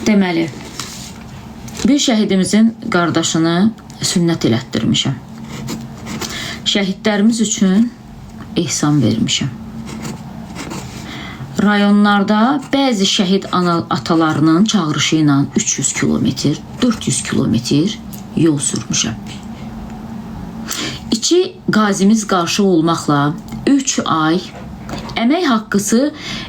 Deməli, bir şəhidimizin qardaşını sünnət elətdirmişəm. Şəhidlərimiz üçün ehsan vermişəm. Rayonlarda bəzi şəhid atalarının çağırışı ilə 300 kilometr, 400 kilometr yol sürmüşəm. 2 qazimiz qarşı olmaqla 3 ay əmək haqqısı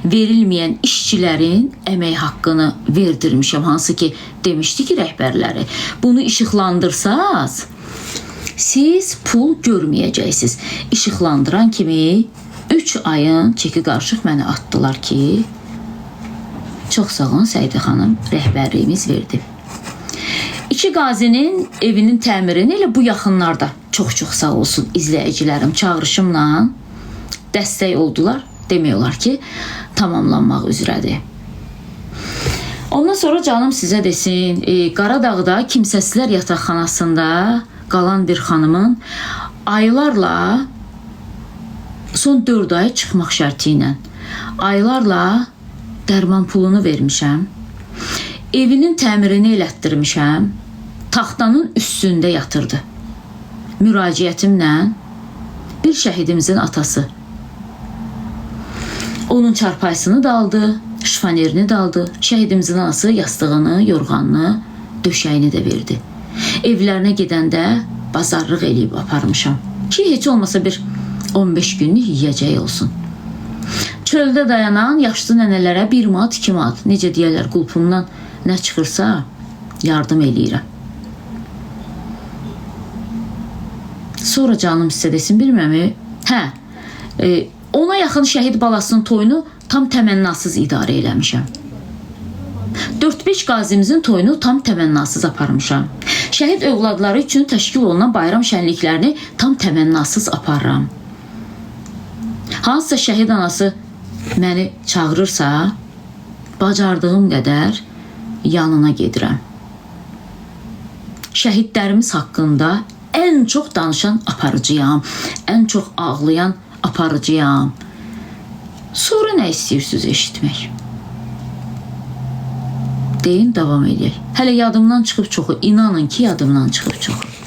verilməyən işçilərin əmək haqqını verdirmişəm. Hansı ki, demişdi ki, rəhbərləri, bunu işıqlandırsaz, siz pul görməyəcəksiniz. İşıqlandıran kimi 3 ayın çeki qarşıq mənə atdılar ki, çox sağ olun Səidə xanım, rəhbərliyimiz verdi. 2 qazinin evinin təmirini elə bu yaxınlarda çox-çox sağ olsun izləyicilərim çağrışımla dəstək oldular. Demək olar ki, tamamlanmaq üzrədir. Ondan sonra canım sizə desin, Qaradağda kimsəsizlər yataqxanasında qalan bir xanımın aylarla, son 4 ay çıxmaq şərti ilə aylarla dərman pulunu vermişəm. Evinin təmirini elətdirmişəm. Taxtanın üstündə yatırdı. Müraciətimlə bir şəhidimizin atası onun çarpayısını da aldı, şifanerini da aldı. Şəhidimizin anası yastığını, yorğanını, döşəyini də verdi. Evlərinə gedəndə bazarlıq eləyib aparmışam ki, heç olmasa bir 15 günlük yiyəcək olsun. Çöldə dayanan yaşlı nənələrə 1 manat, 2 manat, necə deyərlər, qulpumdan nə çıxırsa yardım eləyirəm. Sonra canım sizə desin, bilmirəm, ona yaxın şəhid balasının toyunu tam təmənnasız idarə eləmişəm. 4-5 qazimizin toyunu tam təmənnasız aparmışam. Şəhid övladları üçün təşkil olunan bayram şənliklərini tam təmənnasız aparıram. Hansısa şəhid anası məni çağırırsa, bacardığım qədər yanına gedirəm. Şəhidlərimiz haqqında ən çox danışan aparıcıyam, ən çox ağlayan aparıcıyam. Sonra nə istəyirsiniz eşitmək? Deyin, davam edək. Hələ yadımdan çıxıb çoxu, inanın ki, yadımdan çıxıb çoxu.